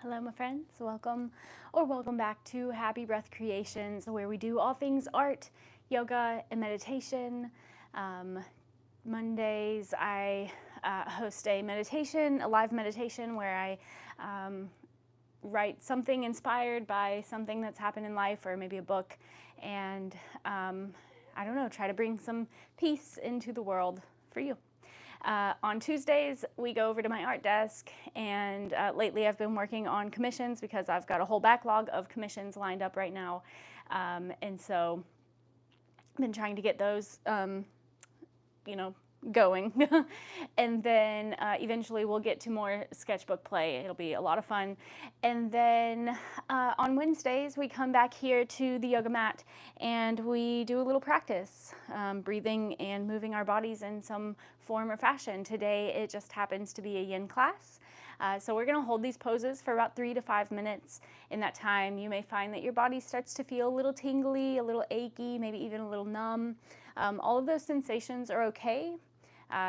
Hello, my friends. Welcome back to Happy Breath Creations, where we do all things art, yoga, and meditation. Mondays, I host a live meditation, where I write something inspired by something that's happened in life, or maybe a book, and I don't know, try to bring some peace into the world for you. On Tuesdays, we go over to my art desk, and lately I've been working on commissions because I've got a whole backlog of commissions lined up right now. And so I've been trying to get those, going. And then eventually we'll get to more sketchbook play. It'll be a lot of fun. And then on Wednesdays, we come back here to the yoga mat and we do a little practice, breathing and moving our bodies in some form or fashion. Today, it just happens to be a yin class. So we're going to hold these poses for about 3 to 5 minutes. In that time, you may find that your body starts to feel a little tingly, a little achy, maybe even a little numb. All of those sensations are okay.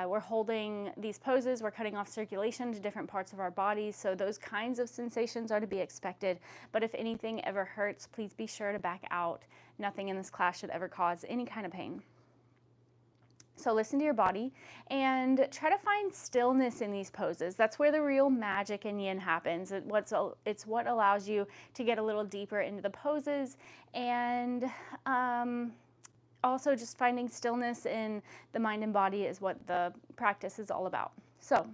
We're holding these poses, we're cutting off circulation to different parts of our bodies, so those kinds of sensations are to be expected. But if anything ever hurts, please be sure to back out. Nothing in this class should ever cause any kind of pain. So listen to your body and try to find stillness in these poses. That's where the real magic in yin happens. It's what allows you to get a little deeper into the poses, and also just finding stillness in the mind and body is what the practice is all about. So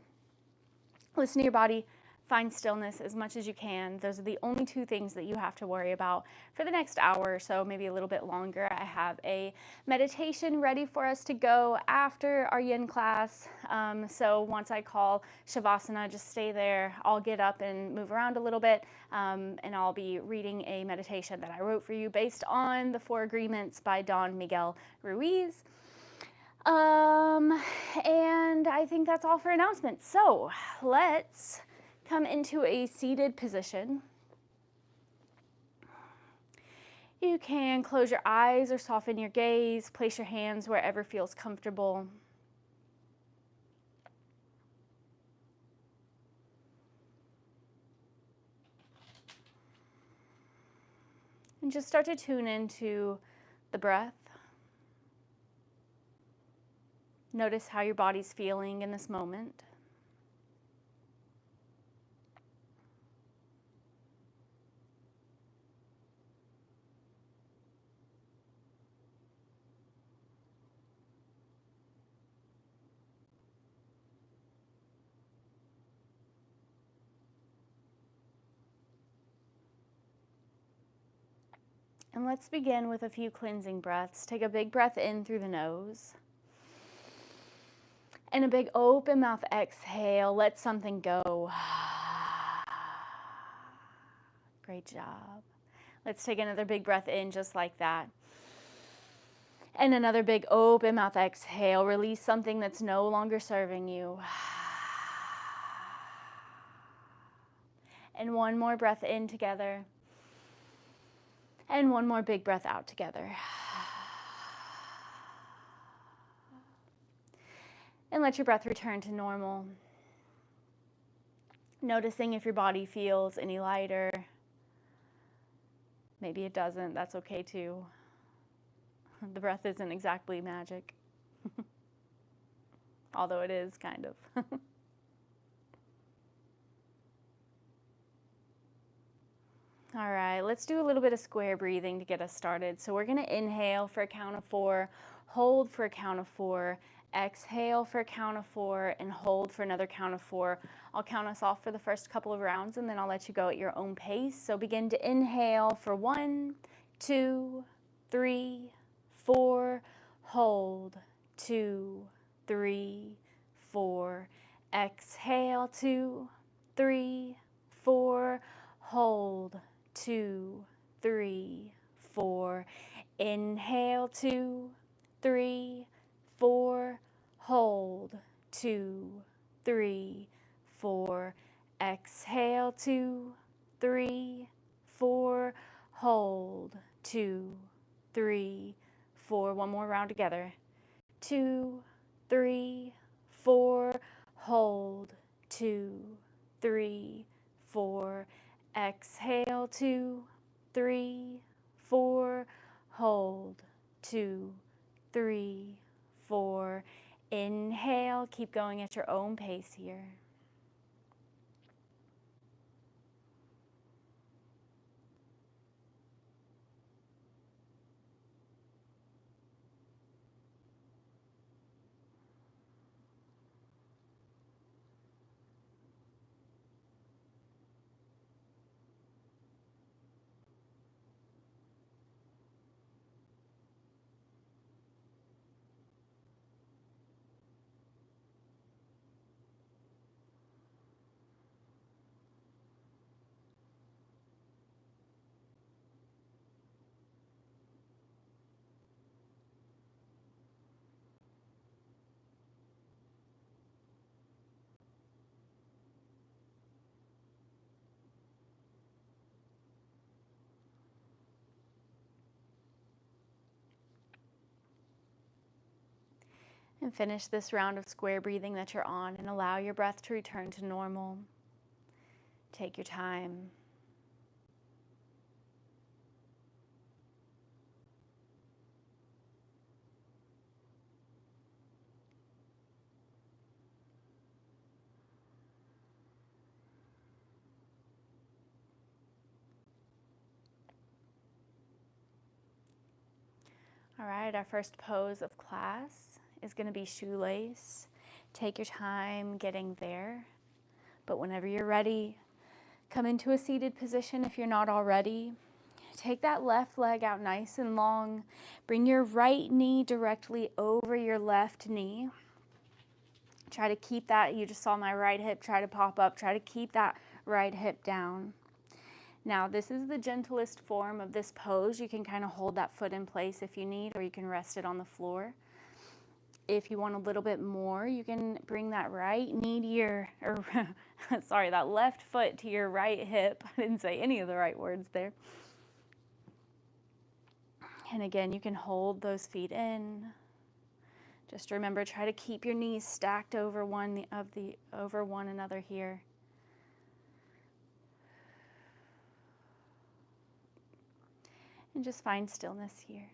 listen to your body, find stillness as much as you can. Those are the only 2 things that you have to worry about for the next hour or so, maybe a little bit longer. I have a meditation ready for us to go after our yin class. So once I call Shavasana, just stay there. I'll get up and move around a little bit, and I'll be reading a meditation that I wrote for you based on the 4 Agreements by Don Miguel Ruiz. And I think that's all for announcements. So let's come into a seated position. You can close your eyes or soften your gaze. Place your hands wherever feels comfortable. And just start to tune into the breath. Notice how your body's feeling in this moment. And let's begin with a few cleansing breaths. Take a big breath in through the nose. And a big open mouth exhale. Let something go. Great job. Let's take another big breath in just like that. And another big open mouth exhale. Release something that's no longer serving you. And one more breath in together. And one more big breath out together. And let your breath return to normal. Noticing if your body feels any lighter. Maybe it doesn't, that's okay too. The breath isn't exactly magic. Although it is, kind of. All right, let's do a little bit of square breathing to get us started. So we're gonna inhale for a count of 4, hold for a count of 4, exhale for a count of 4, and hold for another count of 4. I'll count us off for the first couple of rounds, and then I'll let you go at your own pace. So begin to inhale for 1, 2, 3, 4, hold, 2, 3, 4, exhale, 2, 3, 4, hold, 2, 3, 4, inhale, 2, 3, 4, hold, 2, 3, 4, exhale, 2, 3, 4, hold, 2, 3, 4, one more round together, 2, 3, 4, hold, 2, 3, 4, Exhale, 2, 3, 4. Hold, 2, 3, 4. Inhale, keep going at your own pace here. And finish this round of square breathing that you're on and allow your breath to return to normal. Take your time. All right, our first pose of class is going to be shoelace. Take your time getting there, but whenever you're ready, come into a seated position if you're not already. Take that left leg out nice and long. Bring your right knee directly over your left knee. Try to keep that, you just saw my right hip try to pop up. Try to keep that right hip down. Now, this is the gentlest form of this pose. You can kind of hold that foot in place if you need, or you can rest it on the floor. If you want a little bit more, you can bring that right knee to your, or sorry, that left foot to your right hip. I didn't say any of the right words there. And again, you can hold those feet in. Just remember, try to keep your knees stacked over one another here. And just find stillness here.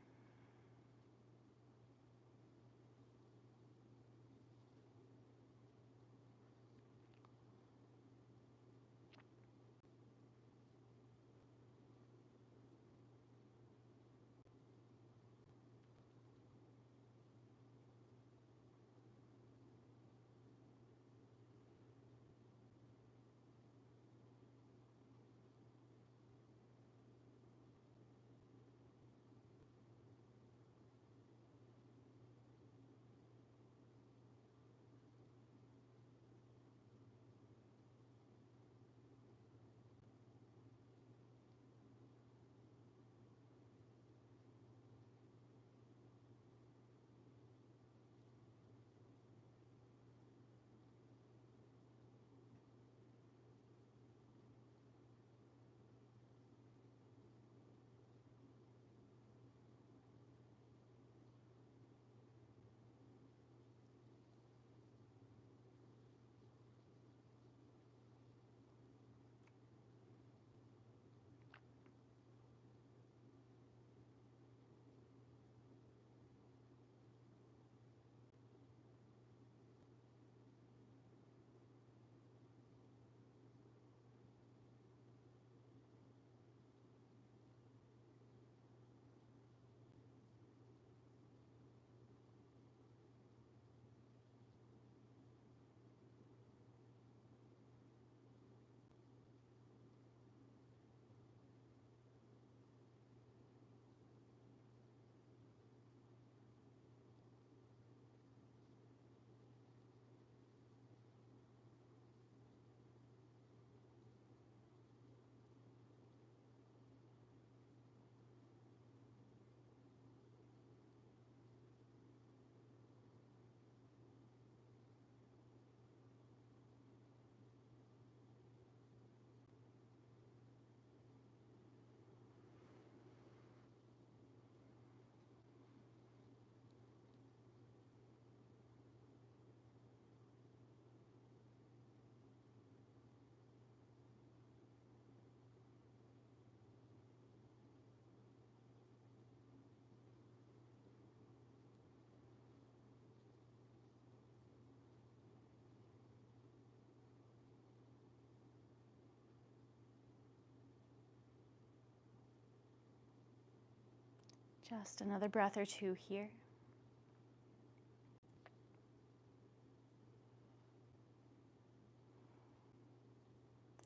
Just another breath or two here.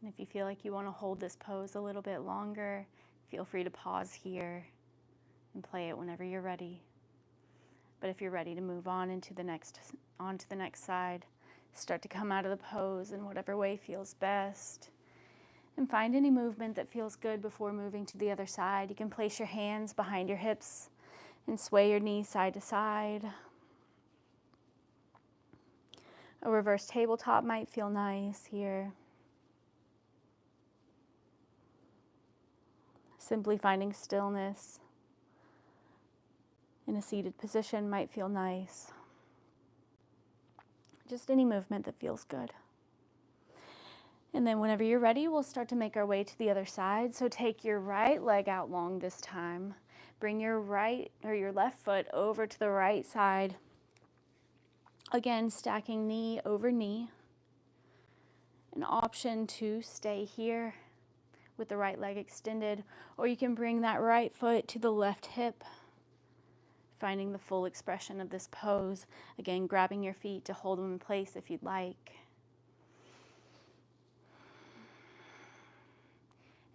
And if you feel like you want to hold this pose a little bit longer, feel free to pause here and play it whenever you're ready. But if you're ready to move on onto the next side, start to come out of the pose in whatever way feels best. And find any movement that feels good before moving to the other side. You can place your hands behind your hips and sway your knees side to side. A reverse tabletop might feel nice here. Simply finding stillness in a seated position might feel nice. Just any movement that feels good. And then whenever you're ready, we'll start to make our way to the other side. So take your right leg out long this time. Bring your left foot over to the right side. Again, stacking knee over knee. An option to stay here with the right leg extended, or you can bring that right foot to the left hip, finding the full expression of this pose. Again, grabbing your feet to hold them in place if you'd like.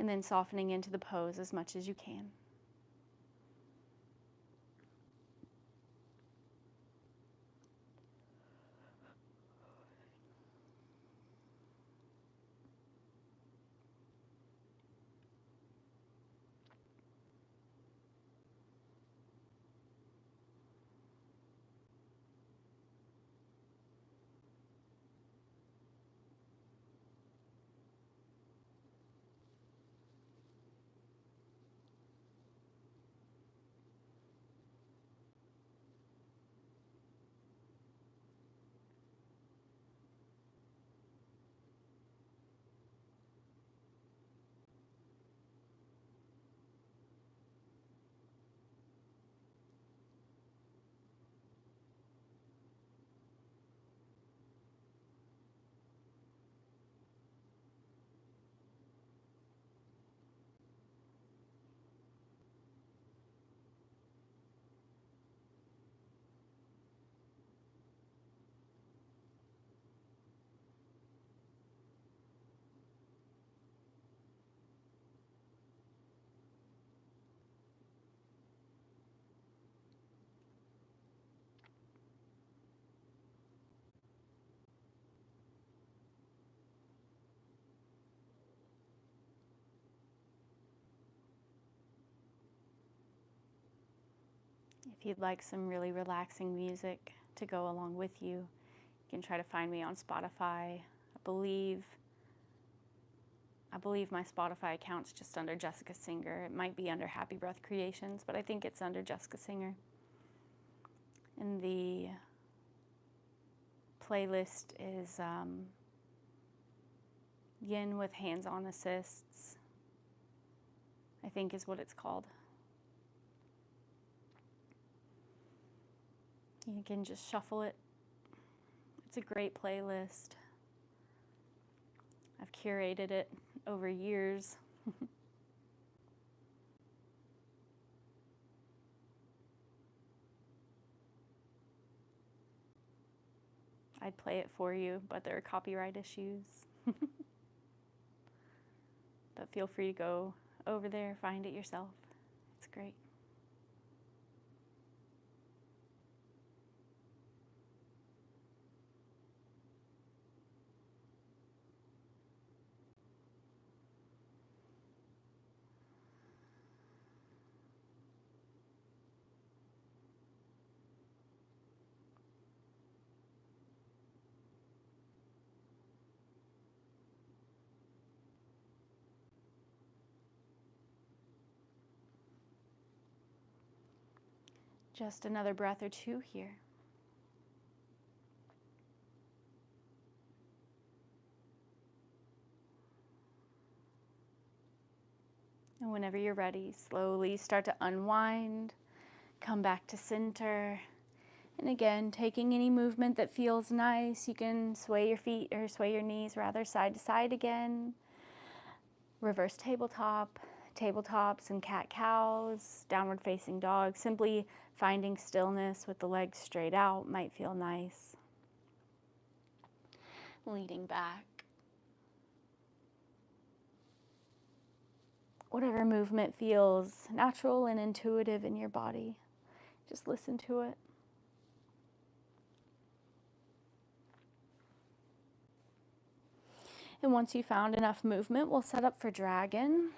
And then softening into the pose as much as you can. If you'd like some really relaxing music to go along with you, you can try to find me on Spotify. I believe my Spotify account's just under Jessica Singer. It might be under Happy Breath Creations, but I think it's under Jessica Singer. And the playlist is Yin with Hands-On Assists, I think is what it's called. You can just shuffle it. It's a great playlist. I've curated it over years. I'd play it for you, but there are copyright issues. But feel free to go over there, find it yourself. It's great. Just another breath or two here. And whenever you're ready, slowly start to unwind, come back to center. And again, taking any movement that feels nice, you can sway your feet, or sway your knees rather, side to side again. Reverse tabletop, tabletops and cat-cows, downward facing dog. Simply finding stillness with the legs straight out might feel nice. Leaning back. Whatever movement feels natural and intuitive in your body, just listen to it. And once you found enough movement, we'll set up for dragon.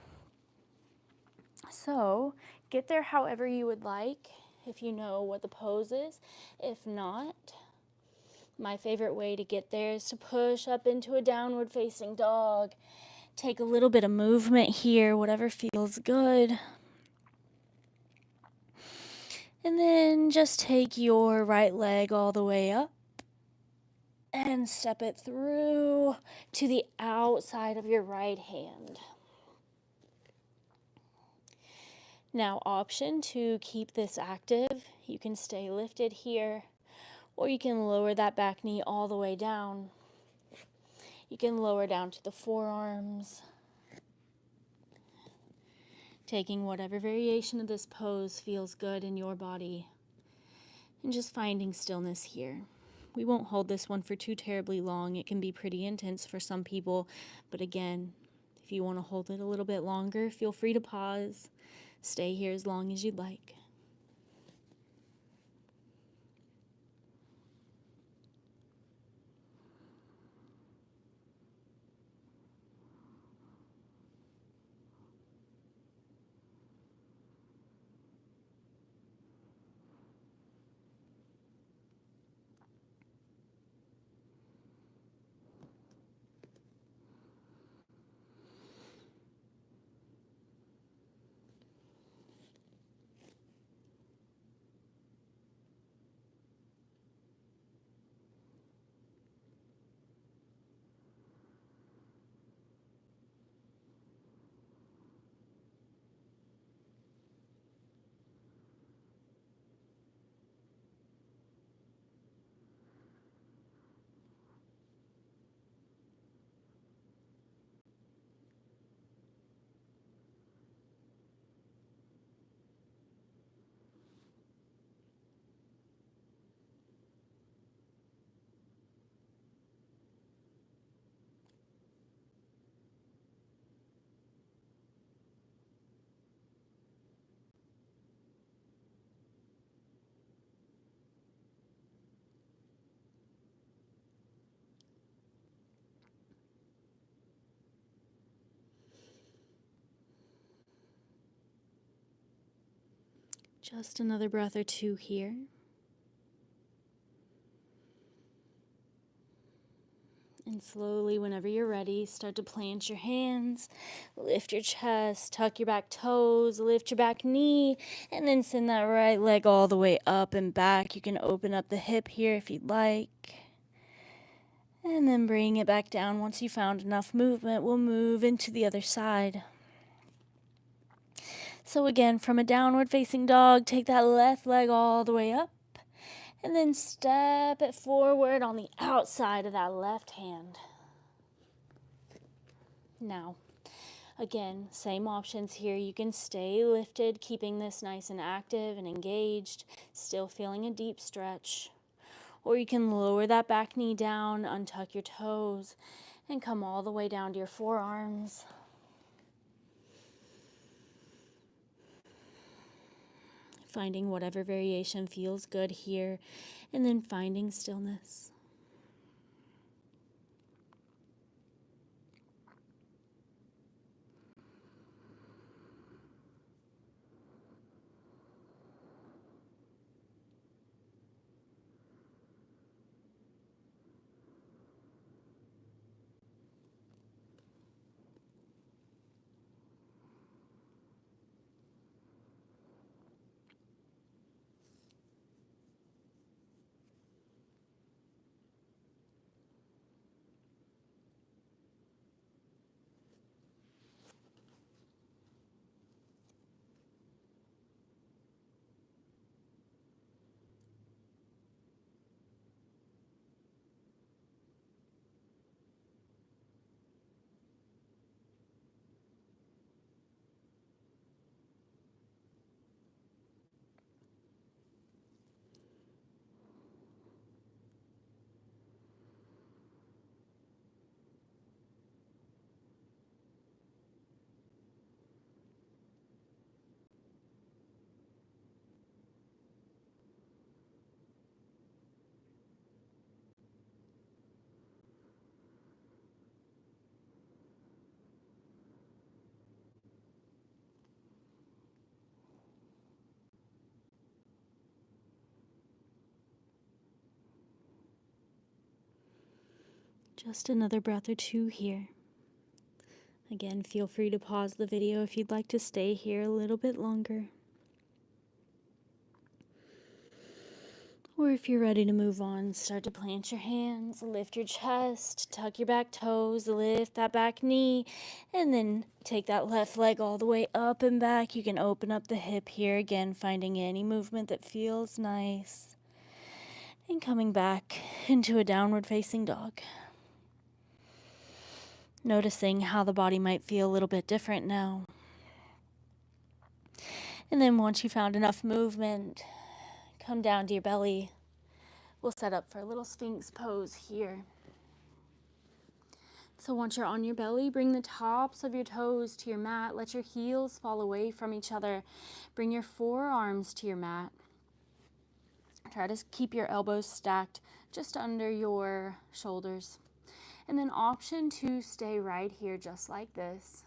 So get there however you would like, if you know what the pose is. If not, my favorite way to get there is to push up into a downward facing dog. Take a little bit of movement here, whatever feels good. And then just take your right leg all the way up and step it through to the outside of your right hand. Now, option to keep this active, you can stay lifted here, or you can lower that back knee all the way down. You can lower down to the forearms, taking whatever variation of this pose feels good in your body, and just finding stillness here. We won't hold this one for too terribly long. It can be pretty intense for some people, but again, if you want to hold it a little bit longer, feel free to pause. Stay here as long as you'd like. Just another breath or two here. And slowly, whenever you're ready, start to plant your hands, lift your chest, tuck your back toes, lift your back knee, and then send that right leg all the way up and back. You can open up the hip here if you'd like. And then bring it back down. Once you found enough movement, we'll move into the other side. So again, from a downward facing dog, take that left leg all the way up. And then step it forward on the outside of that left hand. Now, again, same options here. You can stay lifted, keeping this nice and active and engaged, still feeling a deep stretch. Or you can lower that back knee down, untuck your toes, and come all the way down to your forearms. Finding whatever variation feels good here, and then finding stillness. Just another breath or two here. Again, feel free to pause the video if you'd like to stay here a little bit longer. Or if you're ready to move on, start to plant your hands, lift your chest, tuck your back toes, lift that back knee, and then take that left leg all the way up and back. You can open up the hip here again, finding any movement that feels nice. And coming back into a downward facing dog. Noticing how the body might feel a little bit different now. And then once you found enough movement, come down to your belly. We'll set up for a little Sphinx pose here. So once you're on your belly, bring the tops of your toes to your mat. Let your heels fall away from each other. Bring your forearms to your mat. Try to keep your elbows stacked just under your shoulders. And then option to stay right here just like this.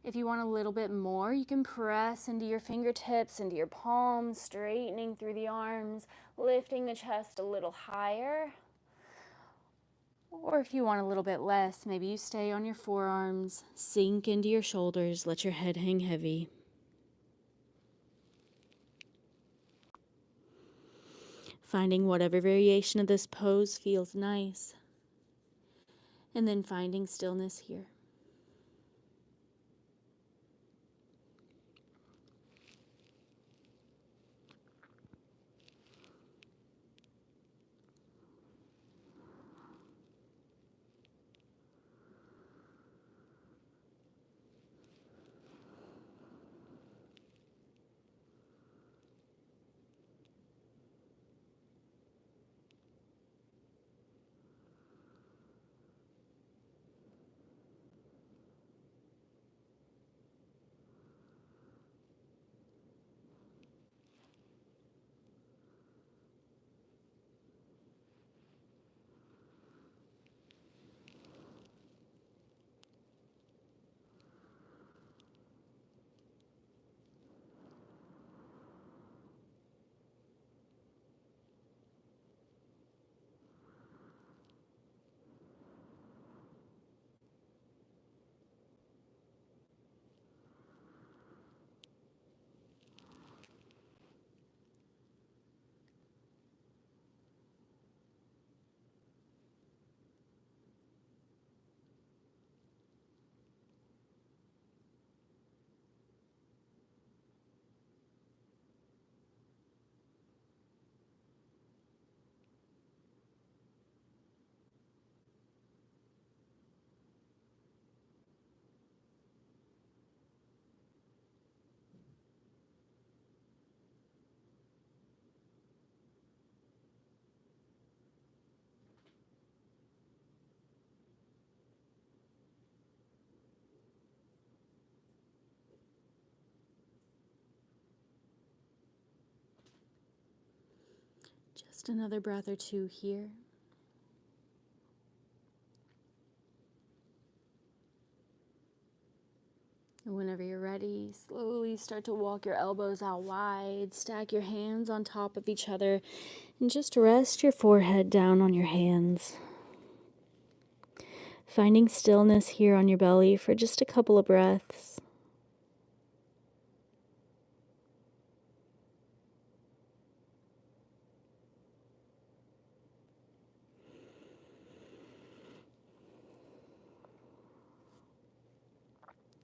If you want a little bit more, you can press into your fingertips, into your palms, straightening through the arms, lifting the chest a little higher. Or if you want a little bit less, maybe you stay on your forearms, sink into your shoulders, let your head hang heavy. Finding whatever variation of this pose feels nice. And then finding stillness here. Just another breath or two here. And whenever you're ready, slowly start to walk your elbows out wide, stack your hands on top of each other, and just rest your forehead down on your hands. Finding stillness here on your belly for just a couple of breaths.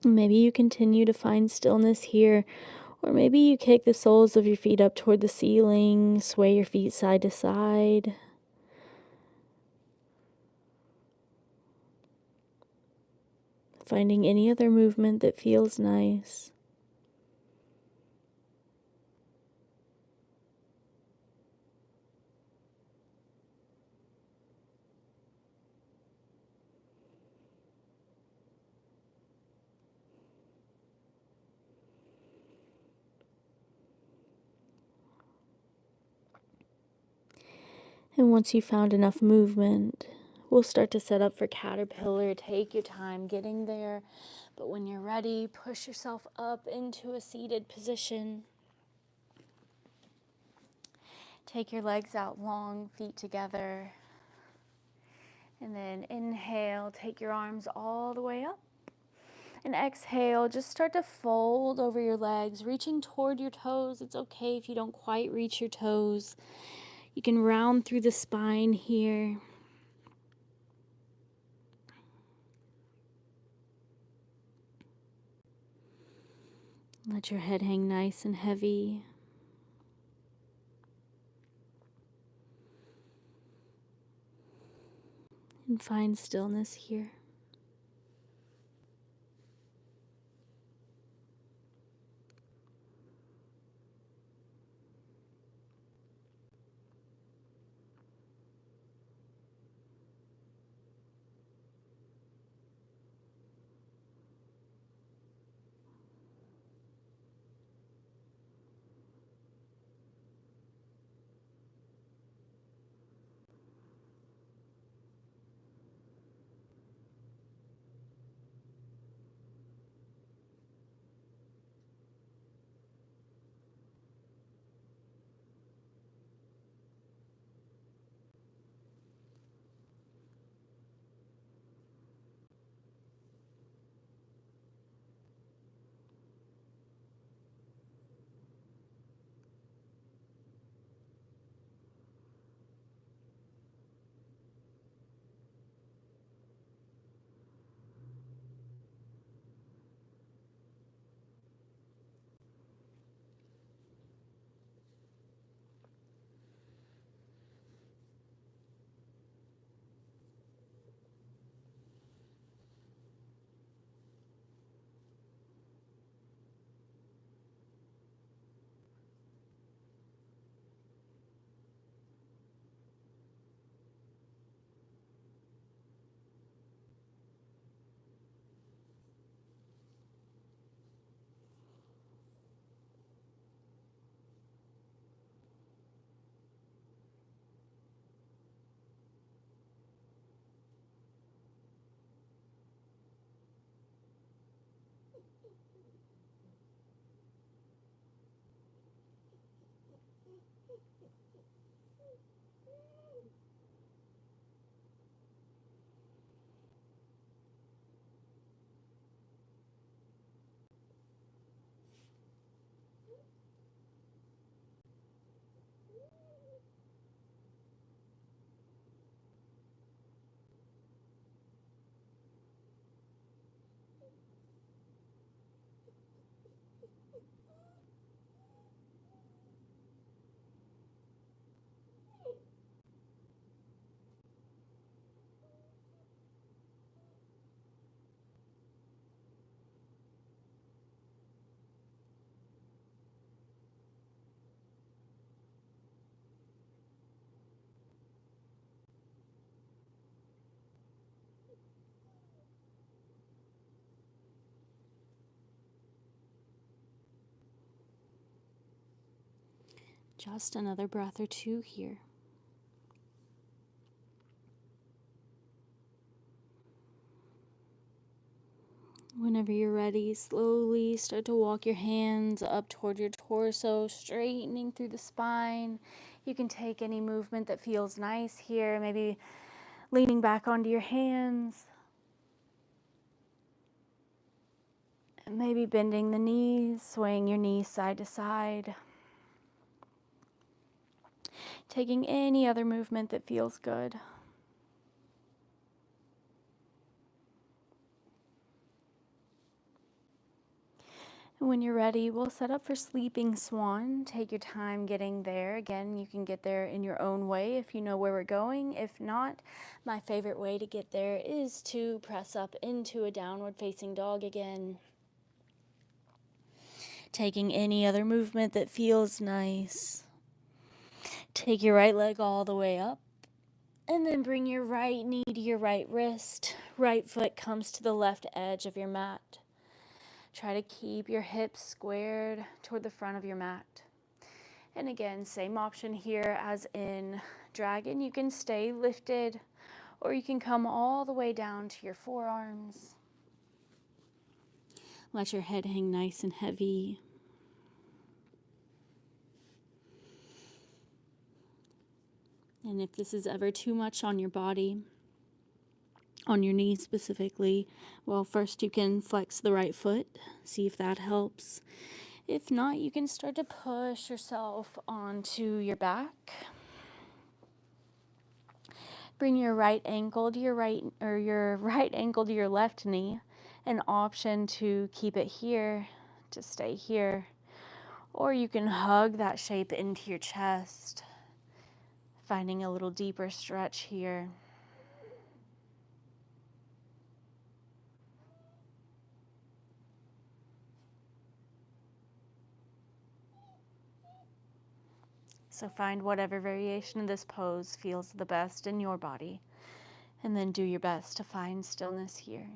Maybe you continue to find stillness here, or maybe you kick the soles of your feet up toward the ceiling, sway your feet side to side. Finding any other movement that feels nice. And once you've found enough movement, we'll start to set up for caterpillar. Take your time getting there, but when you're ready, push yourself up into a seated position. Take your legs out long, feet together. And then inhale, take your arms all the way up. And exhale, just start to fold over your legs, reaching toward your toes. It's okay if you don't quite reach your toes. You can round through the spine here. Let your head hang nice and heavy. And find stillness here. Just another breath or two here. Whenever you're ready, slowly start to walk your hands up toward your torso, straightening through the spine. You can take any movement that feels nice here, maybe leaning back onto your hands, and maybe bending the knees, swaying your knees side to side. Taking any other movement that feels good. And when you're ready, we'll set up for sleeping swan. Take your time getting there. Again, you can get there in your own way if you know where we're going. If not, my favorite way to get there is to press up into a downward facing dog again. Taking any other movement that feels nice. Take your right leg all the way up. And then bring your right knee to your right wrist. Right foot comes to the left edge of your mat. Try to keep your hips squared toward the front of your mat. And again, same option here as in dragon. You can stay lifted or you can come all the way down to your forearms. Let your head hang nice and heavy. And if this is ever too much on your body, on your knees specifically, well, first you can flex the right foot, see if that helps. If not, you can start to push yourself onto your back. Bring your right ankle to your right, or your right ankle to your left knee. An option to keep it here, to stay here. Or you can hug that shape into your chest, finding a little deeper stretch here. So find whatever variation of this pose feels the best in your body, and then do your best to find stillness here.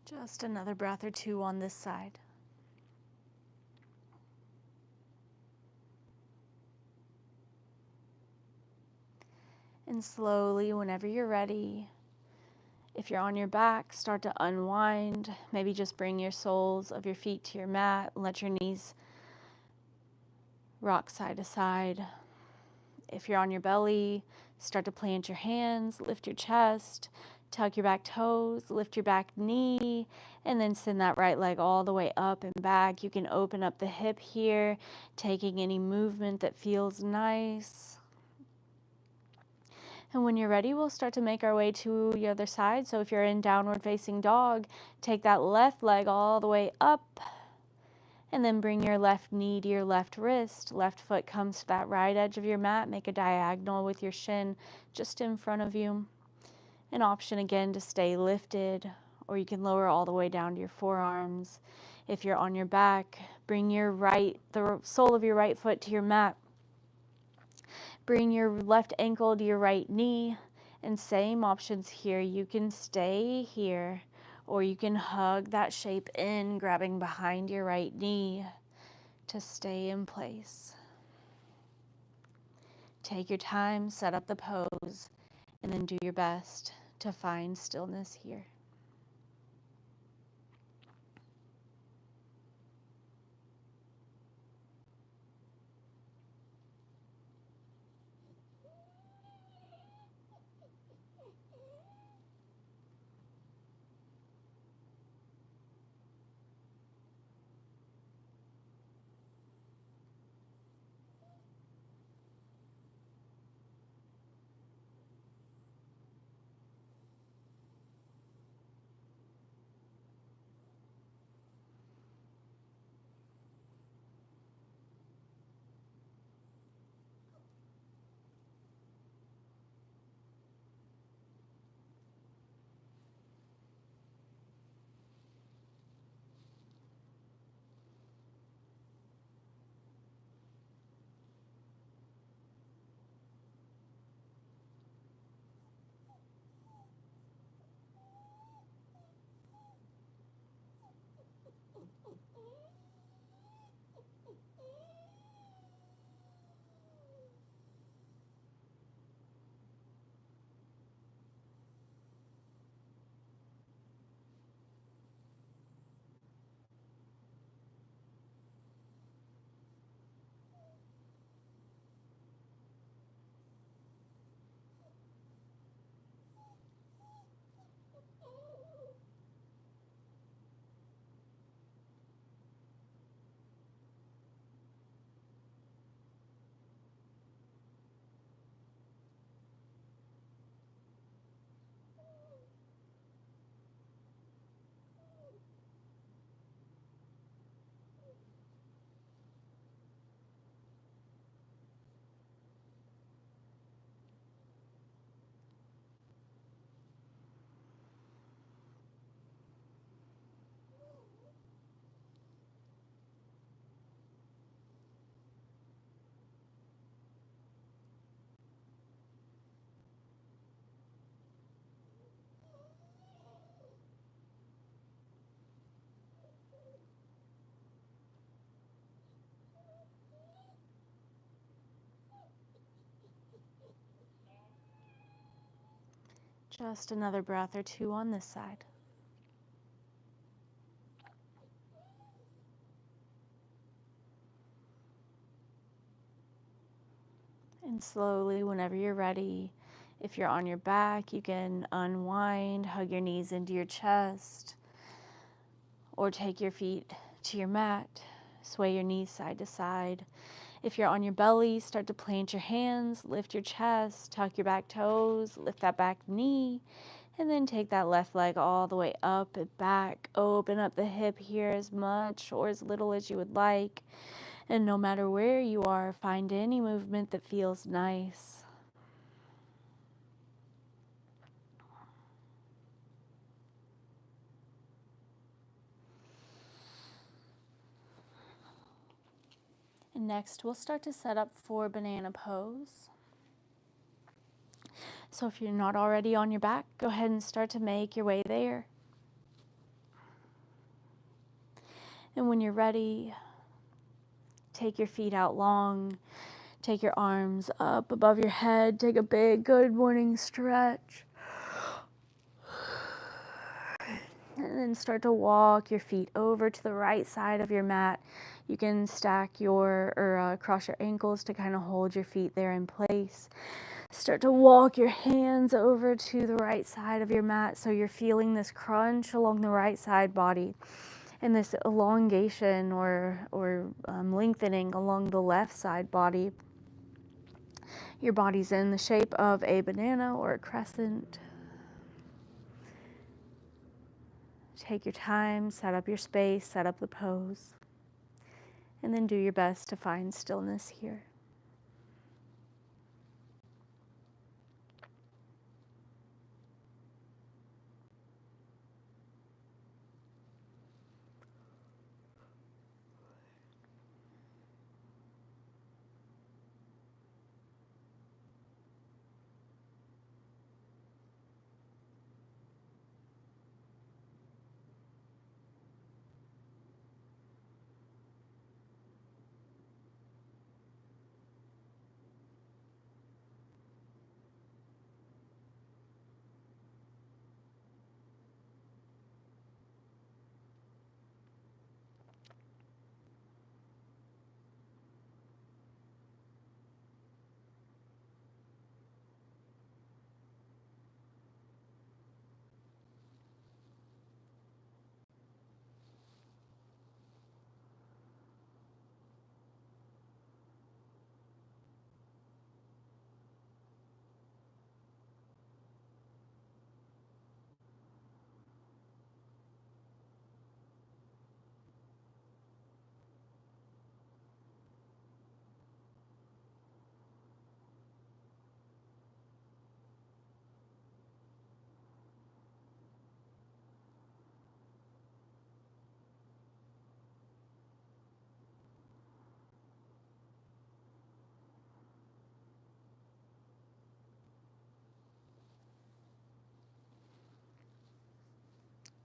Just another breath or two on this side. And slowly, whenever you're ready, if you're on your back, start to unwind. Maybe just bring your soles of your feet to your mat and let your knees rock side to side. If you're on your belly, start to plant your hands, lift your chest, tuck your back toes, lift your back knee, and then send that right leg all the way up and back. You can open up the hip here, taking any movement that feels nice. And when you're ready, we'll start to make our way to the other side. So if you're in downward facing dog, take that left leg all the way up, and then bring your left knee to your left wrist. Left foot comes to that right edge of your mat. Make a diagonal with your shin just in front of you. An option again to stay lifted, or you can lower all the way down to your forearms. If you're on your back, bring the sole of your right foot to your mat. Bring your left ankle to your right knee, and same options here. You can stay here, or you can hug that shape in, grabbing behind your right knee to stay in place. Take your time, set up the pose, and then do your best to find stillness here. Just another breath or two on this side. And slowly, whenever you're ready, if you're on your back, you can unwind, hug your knees into your chest, or take your feet to your mat, sway your knees side to side. If you're on your belly, start to plant your hands, lift your chest, tuck your back toes, lift that back knee, and then take that left leg all the way up and back. Open up the hip here as much or as little as you would like. And no matter where you are, find any movement that feels nice. And next, we'll start to set up for banana pose. So if you're not already on your back, go ahead and start to make your way there. And when you're ready, take your feet out long. Take your arms up above your head. Take a big good morning stretch. And then start to walk your feet over to the right side of your mat. You can stack cross your ankles to kind of hold your feet there in place. Start to walk your hands over to the right side of your mat so you're feeling this crunch along the right side body and this elongation or lengthening along the left side body. Your body's in the shape of a banana or a crescent. Take your time, set up your space, set up the pose, and then do your best to find stillness here.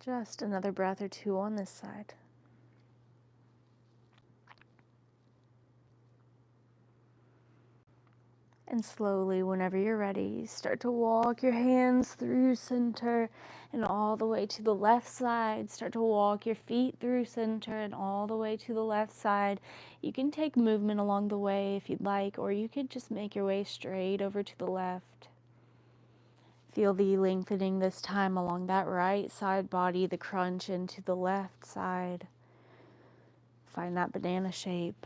Just another breath or two on this side. And slowly, whenever you're ready, start to walk your hands through center and all the way to the left side. Start to walk your feet through center and all the way to the left side. You can take movement along the way if you'd like, or you could just make your way straight over to the left. Feel the lengthening this time along that right side body, the crunch into the left side. Find that banana shape.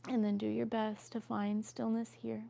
And then do your best to find stillness here.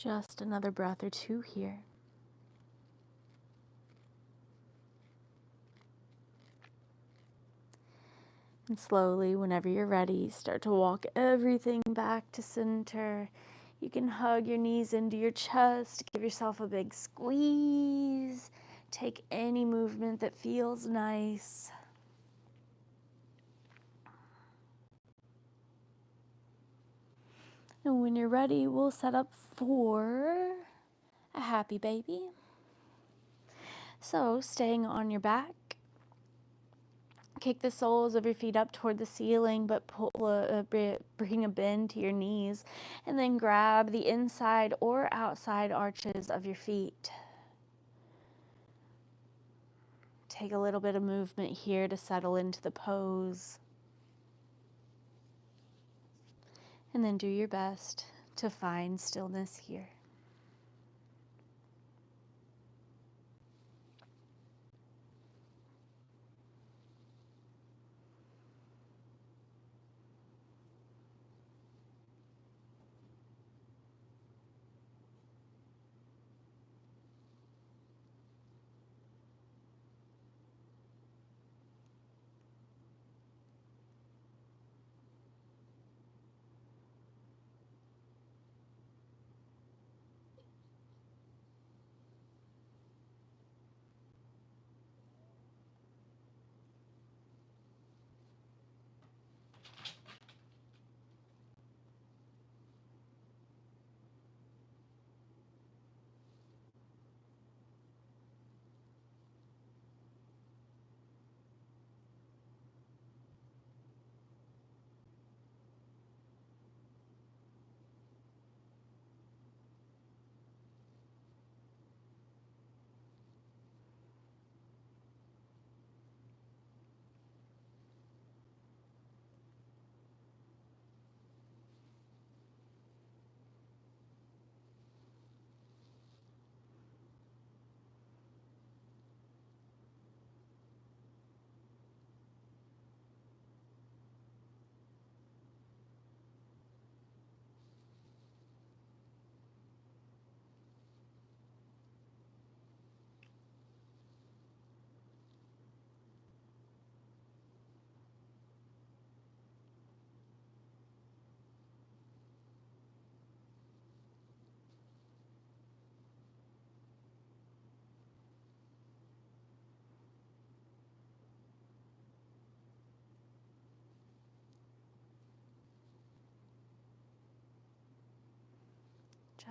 Just another breath or two here. And slowly, whenever you're ready, start to walk everything back to center. You can hug your knees into your chest, give yourself a big squeeze. Take any movement that feels nice. And when you're ready, we'll set up for a happy baby. So, staying on your back, kick the soles of your feet up toward the ceiling, but bring a bend to your knees, and then grab the inside or outside arches of your feet. Take a little bit of movement here to settle into the pose. And then do your best to find stillness here.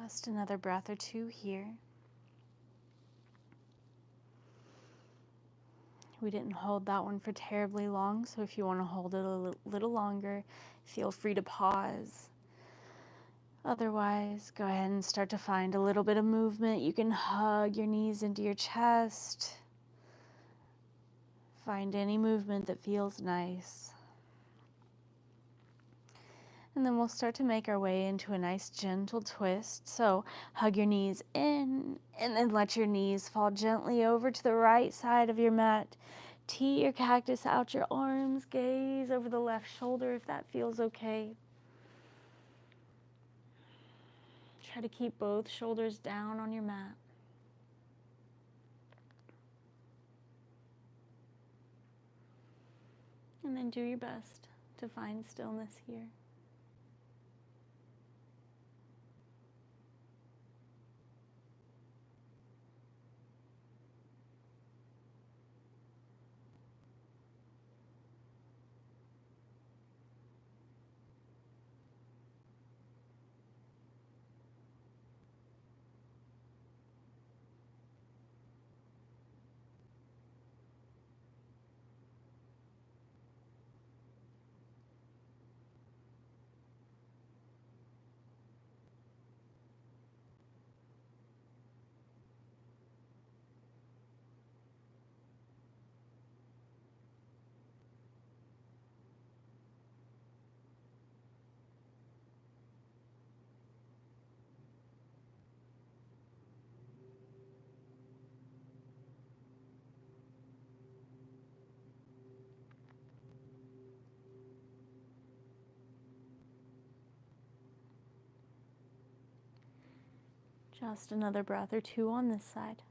Just another breath or two here. We didn't hold that one for terribly long, so if you want to hold it a little longer, feel free to pause. Otherwise, go ahead and start to find a little bit of movement. You can hug your knees into your chest. Find any movement that feels nice. And then we'll start to make our way into a nice gentle twist. So hug your knees in and then let your knees fall gently over to the right side of your mat. Tee your cactus out your arms. Gaze over the left shoulder if that feels okay. Try to keep both shoulders down on your mat. And then do your best to find stillness here. Just another breath or two on this side.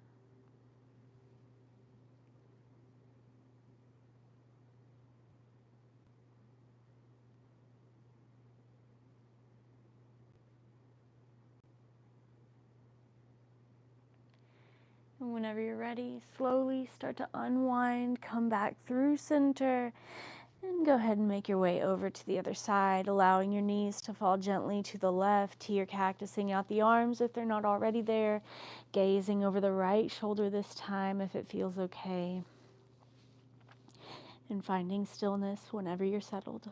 And whenever you're ready, slowly start to unwind, come back through center, and go ahead and make your way over to the other side, allowing your knees to fall gently to the left, here cactusing out the arms if they're not already there, gazing over the right shoulder this time if it feels okay, and finding stillness whenever you're settled.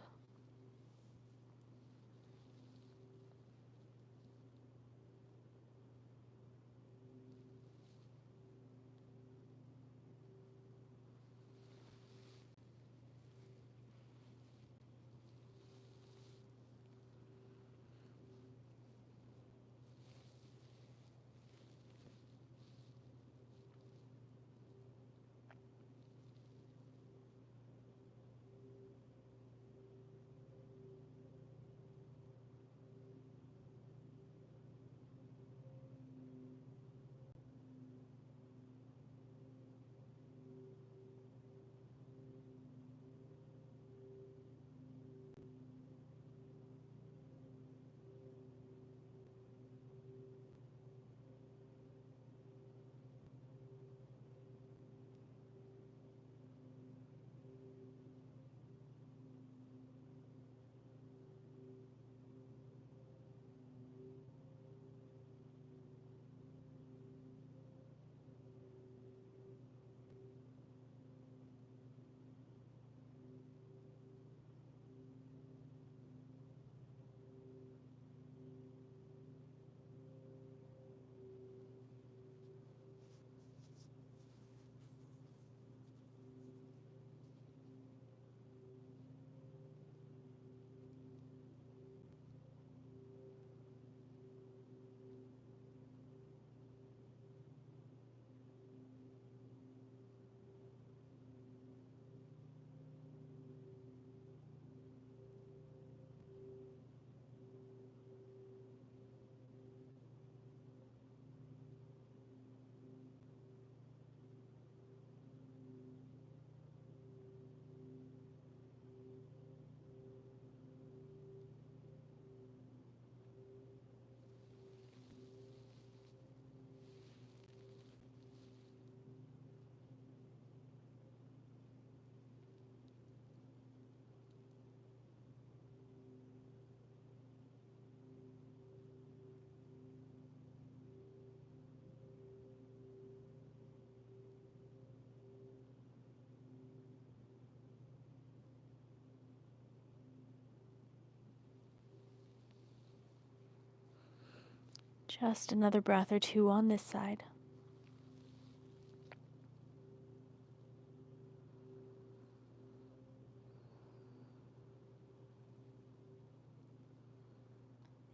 Just another breath or two on this side.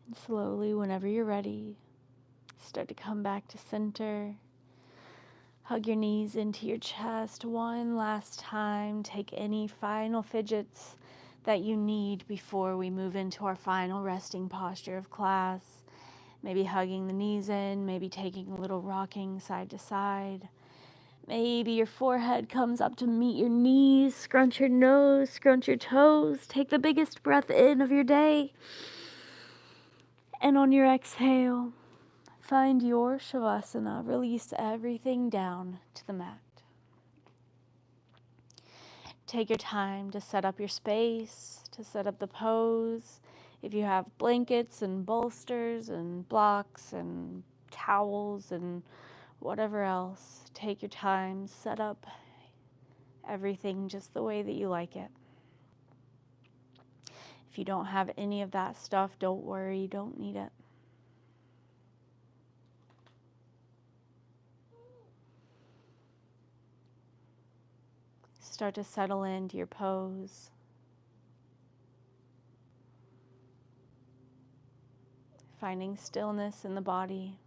And slowly, whenever you're ready, start to come back to center. Hug your knees into your chest one last time. Take any final fidgets that you need before we move into our final resting posture of class. Maybe hugging the knees in, maybe taking a little rocking side to side. Maybe your forehead comes up to meet your knees. Scrunch your nose, scrunch your toes. Take the biggest breath in of your day. And on your exhale, find your Shavasana. Release everything down to the mat. Take your time to set up your space, to set up the pose. If you have blankets and bolsters and blocks and towels and whatever else, take your time, set up everything just the way that you like it. If you don't have any of that stuff, don't worry, you don't need it. Start to settle into your pose. Finding stillness in the body.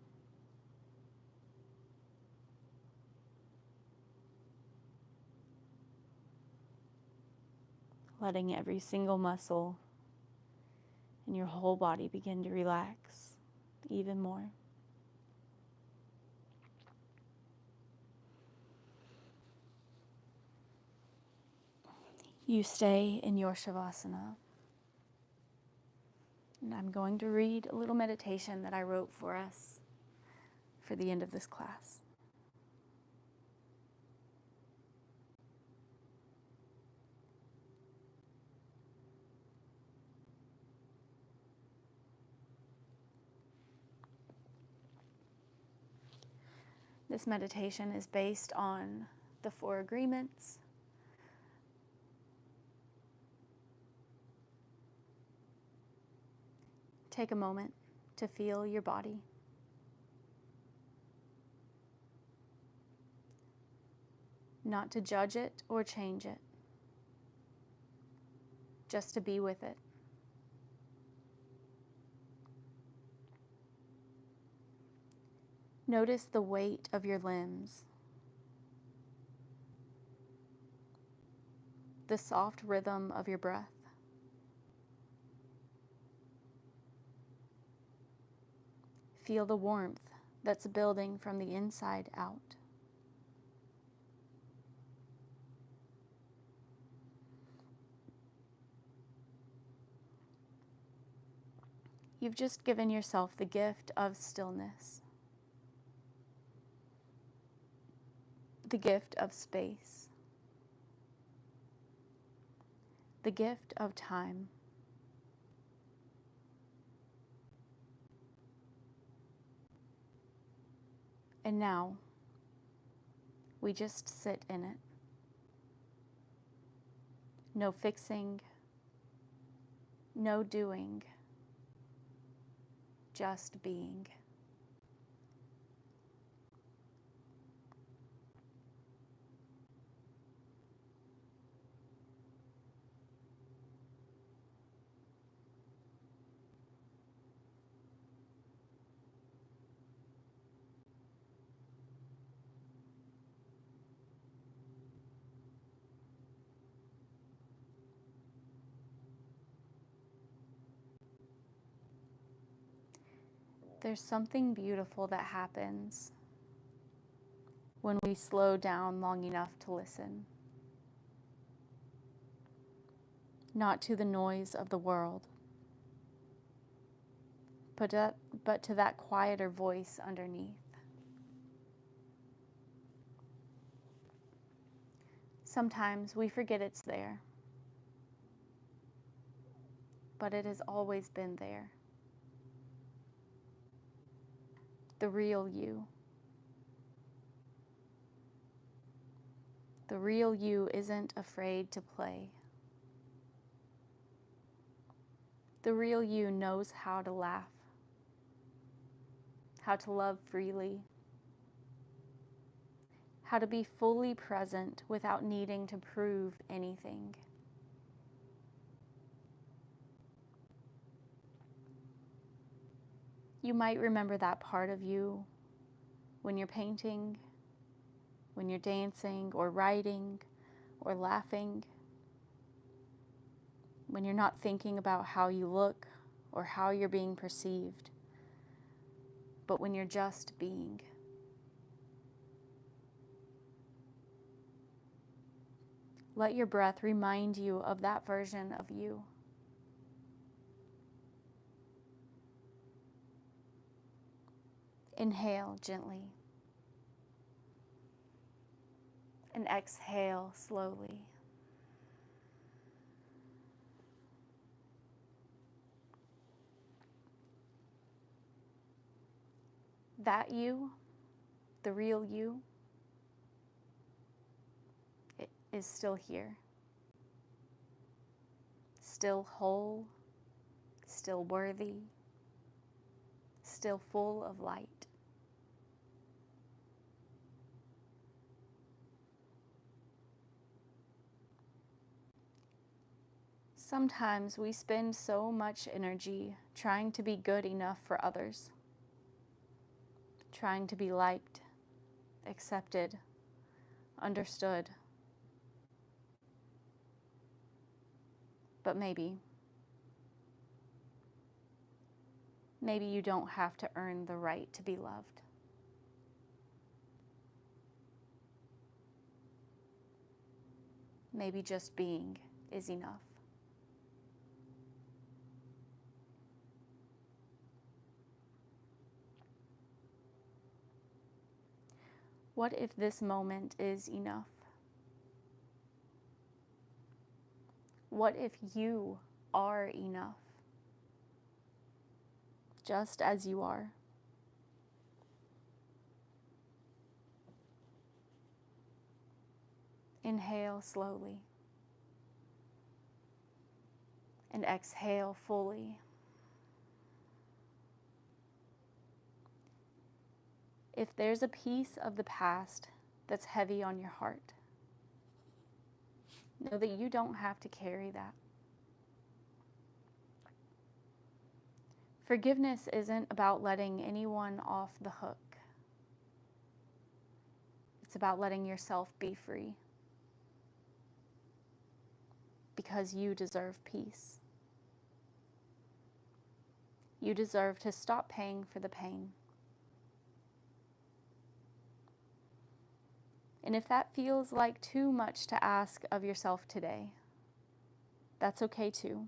Letting every single muscle in your whole body begin to relax even more. You stay in your Shavasana. And I'm going to read a little meditation that I wrote for us for the end of this class. This meditation is based on the 4 agreements. Take a moment to feel your body. Not to judge it or change it, just to be with it. Notice the weight of your limbs, the soft rhythm of your breath. Feel the warmth that's building from the inside out. You've just given yourself the gift of stillness, the gift of space, the gift of time. And now, we just sit in it. No fixing, no doing, just being. There's something beautiful that happens when we slow down long enough to listen. Not to the noise of the world, but to that quieter voice underneath. Sometimes we forget it's there, but it has always been there. The real you. The real you isn't afraid to play. The real you knows how to laugh, how to love freely, how to be fully present without needing to prove anything. You might remember that part of you when you're painting, when you're dancing or writing or laughing, when you're not thinking about how you look or how you're being perceived, but when you're just being. Let your breath remind you of that version of you. Inhale gently and exhale slowly. That you, the real you, it is still here. Still whole, still worthy, still full of light. Sometimes we spend so much energy trying to be good enough for others, trying to be liked, accepted, understood. But maybe you don't have to earn the right to be loved. Maybe just being is enough. What if this moment is enough? What if you are enough, just as you are? Inhale slowly and exhale fully. If there's a piece of the past that's heavy on your heart, know that you don't have to carry that. Forgiveness isn't about letting anyone off the hook. It's about letting yourself be free. Because you deserve peace. You deserve to stop paying for the pain. And if that feels like too much to ask of yourself today, that's okay too.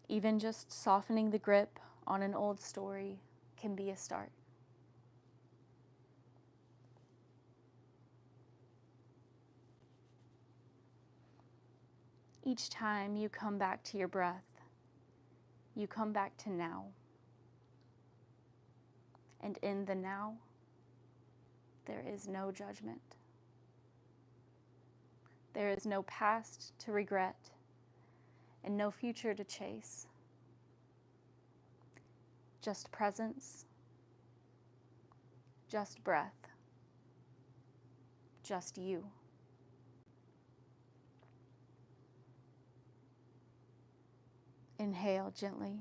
Even just softening the grip on an old story can be a start. Each time you come back to your breath, you come back to now. And in the now, there is no judgment. There is no past to regret and no future to chase. Just presence, just breath, just you. Inhale gently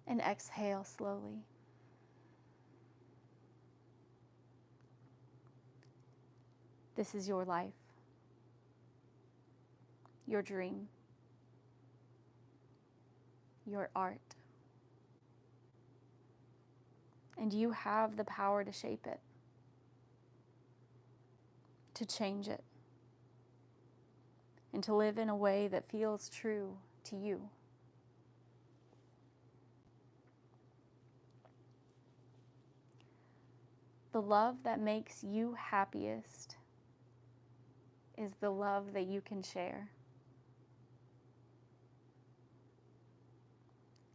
and exhale slowly. This is your life, your dream, your art. And you have the power to shape it, to change it, and to live in a way that feels true to you. The love that makes you happiest is the love that you can share.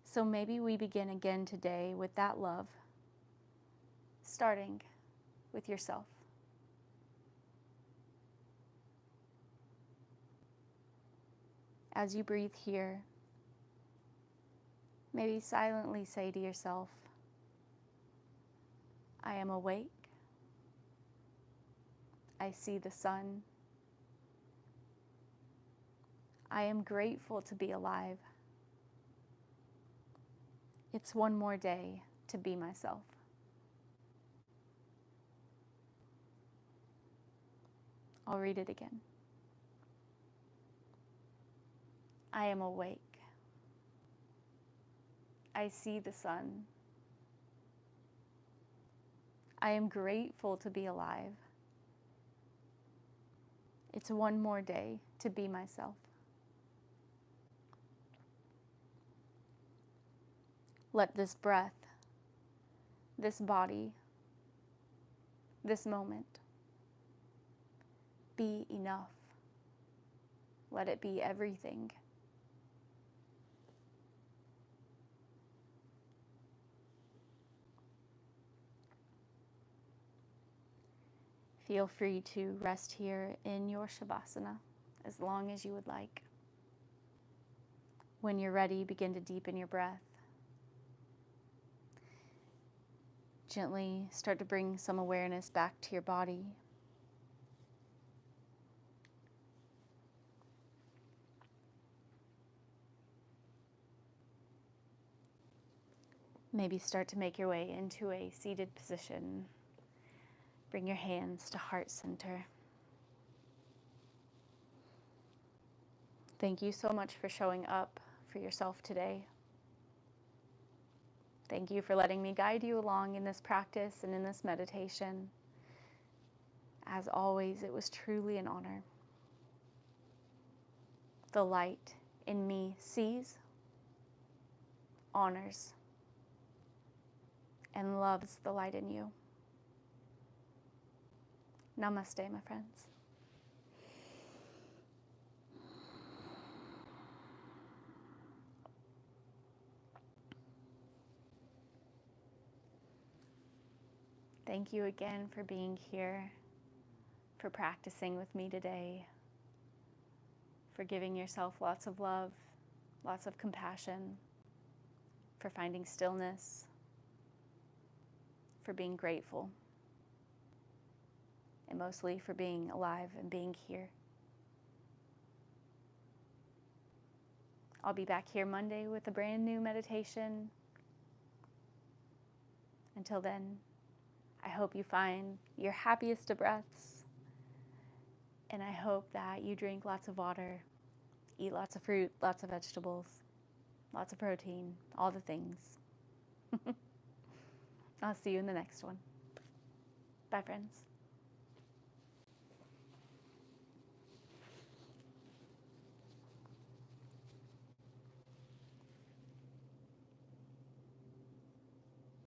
So maybe we begin again today with that love, starting with yourself. As you breathe here, maybe silently say to yourself, I am awake. I see the sun. I am grateful to be alive. It's one more day to be myself. I'll read it again. I am awake. I see the sun. I am grateful to be alive. It's one more day to be myself. Let this breath, this body, this moment be enough. Let it be everything. Feel free to rest here in your Shavasana as long as you would like. When you're ready, begin to deepen your breath. Gently start to bring some awareness back to your body. Maybe start to make your way into a seated position. Bring your hands to heart center. Thank you so much for showing up for yourself today. Thank you for letting me guide you along in this practice and in this meditation. As always, it was truly an honor. The light in me sees, honors, and loves the light in you. Namaste, my friends. Thank you again for being here, for practicing with me today, for giving yourself lots of love, lots of compassion, for finding stillness, for being grateful, and mostly for being alive and being here. I'll be back here Monday with a brand new meditation. Until then, I hope you find your happiest of breaths, and I hope that you drink lots of water, eat lots of fruit, lots of vegetables, lots of protein, all the things. I'll see you in the next one. Bye, friends.